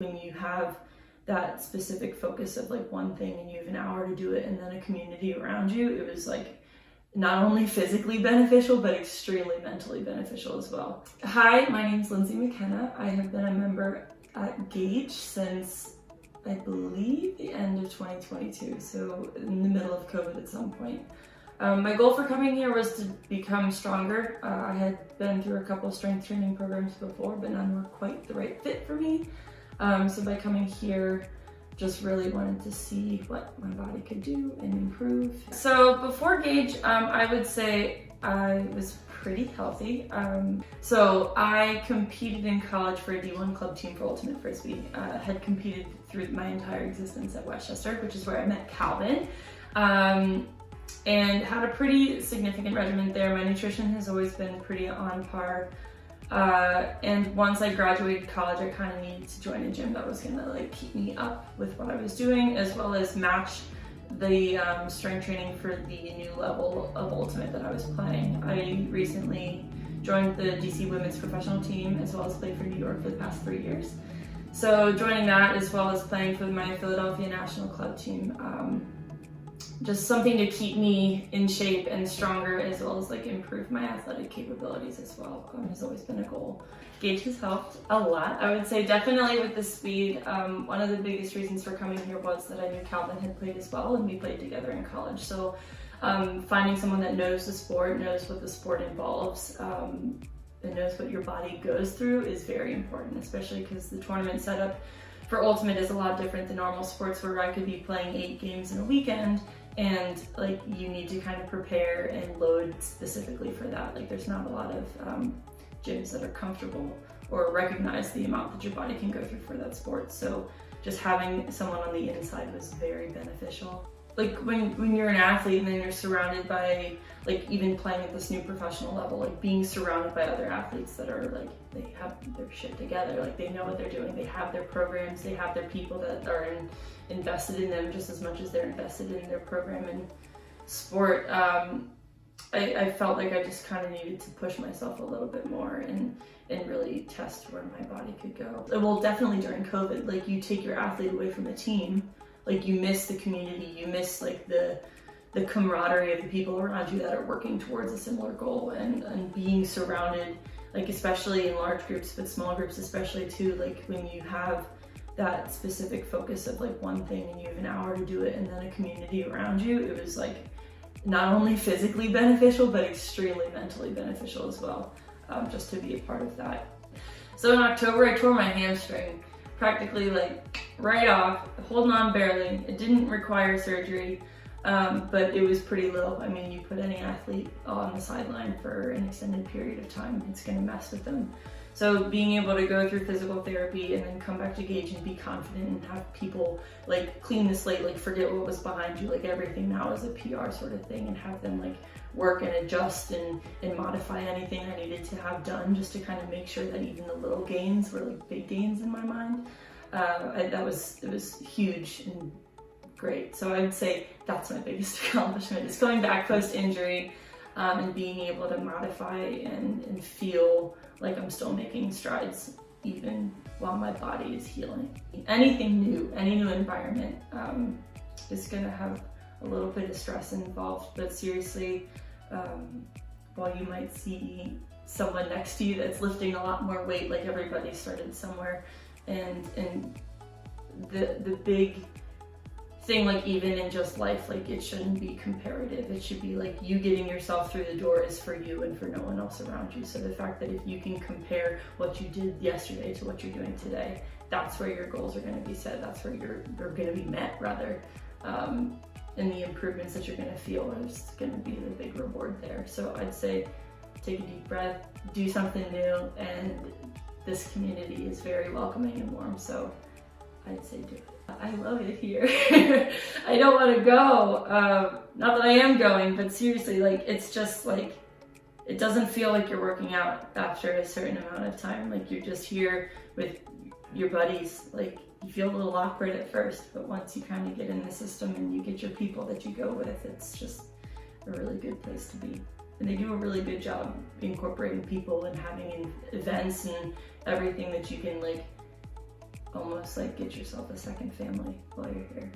When you have that specific focus of like one thing and you have an hour to do it and then a community around you, it was like not only physically beneficial, but extremely mentally beneficial as well. Hi, my name's Lindsay McKenna. I have been a member at Gage since I believe the end of 2022, so in the middle of COVID at some point. My goal for coming here was to become stronger. I had been through a couple strength training programs before, but none were quite the right fit for me. So by coming here, just really wanted to see what my body could do and improve. So before Gage, I would say I was pretty healthy. So I competed in college for a D1 club team for Ultimate Frisbee. Had competed through my entire existence at Westchester, which is where I met Calvin. And had a pretty significant regimen there. My nutrition has always been pretty on par. And once I graduated college, I kind of needed to join a gym that was gonna like keep me up with what I was doing, as well as match the strength training for the new level of Ultimate that I was playing. I recently joined the DC women's professional team, as well as played for New York for the past 3 years. So joining that, as well as playing for my Philadelphia national club team, just something to keep me in shape and stronger, as well as like improve my athletic capabilities as well, has always been a goal. Gage has helped a lot. I would say definitely with the speed. One of the biggest reasons for coming here was that I knew Calvin had played as well, and we played together in college. So finding someone that knows the sport, knows what the sport involves, and knows what your body goes through is very important, especially because the tournament setup for Ultimate is a lot different than normal sports, where I could be playing 8 games in a weekend, and like you need to kind of prepare and load specifically for that. Like there's not a lot of gyms that are comfortable or recognize the amount that your body can go through for that sport. So just having someone on the inside was very beneficial. Like when you're an athlete and then you're surrounded by, like even playing at this new professional level, like being surrounded by other athletes that are like, they have their shit together, like they know what they're doing, they have their programs, they have their people that are invested in them just as much as they're invested in their program and sport. I felt like I just kind of needed to push myself a little bit more and really test where my body could go. Well, definitely during COVID, like you take your athlete away from the team, like you miss the community, you miss like the camaraderie of the people around you that are working towards a similar goal, and being surrounded, like especially in large groups, but small groups especially too, like when you have that specific focus of like one thing and you have an hour to do it and then a community around you, it was like not only physically beneficial, but extremely mentally beneficial as well, just to be a part of that. So in October, I tore my hamstring, practically like right off, holding on barely. It didn't require surgery, but it was pretty little. I mean, you put any athlete on the sideline for an extended period of time, it's gonna mess with them. So being able to go through physical therapy and then come back to Gage and be confident and have people like clean the slate, like forget what was behind you, like everything now is a PR sort of thing, and have them like work and adjust and modify anything I needed to have done, just to kind of make sure that even the little gains were like big gains in my mind. It was huge and great. So I would say that's my biggest accomplishment, is coming back post-injury, and being able to modify and feel like I'm still making strides even while my body is healing. Anything new, any new environment is gonna have a little bit of stress involved, but seriously, while you might see someone next to you that's lifting a lot more weight, like everybody started somewhere, and the big thing, like even in just life, like it shouldn't be comparative. It should be like you getting yourself through the door is for you and for no one else around you. So the fact that if you can compare what you did yesterday to what you're doing today, that's where your goals are going to be set. That's where they're going to be met, rather. And the improvements that you're going to feel is going to be the big reward there. So I'd say take a deep breath, do something new, and this community is very welcoming and warm. So I'd say do it. I love it here. I don't want to go. Not that I am going, but seriously, like it's just like, it doesn't feel like you're working out after a certain amount of time. Like you're just here with your buddies. Like you feel a little awkward at first, but once you kind of get in the system and you get your people that you go with, it's just a really good place to be. And they do a really good job incorporating people and having events and everything that you can like almost like get yourself a second family while you're here.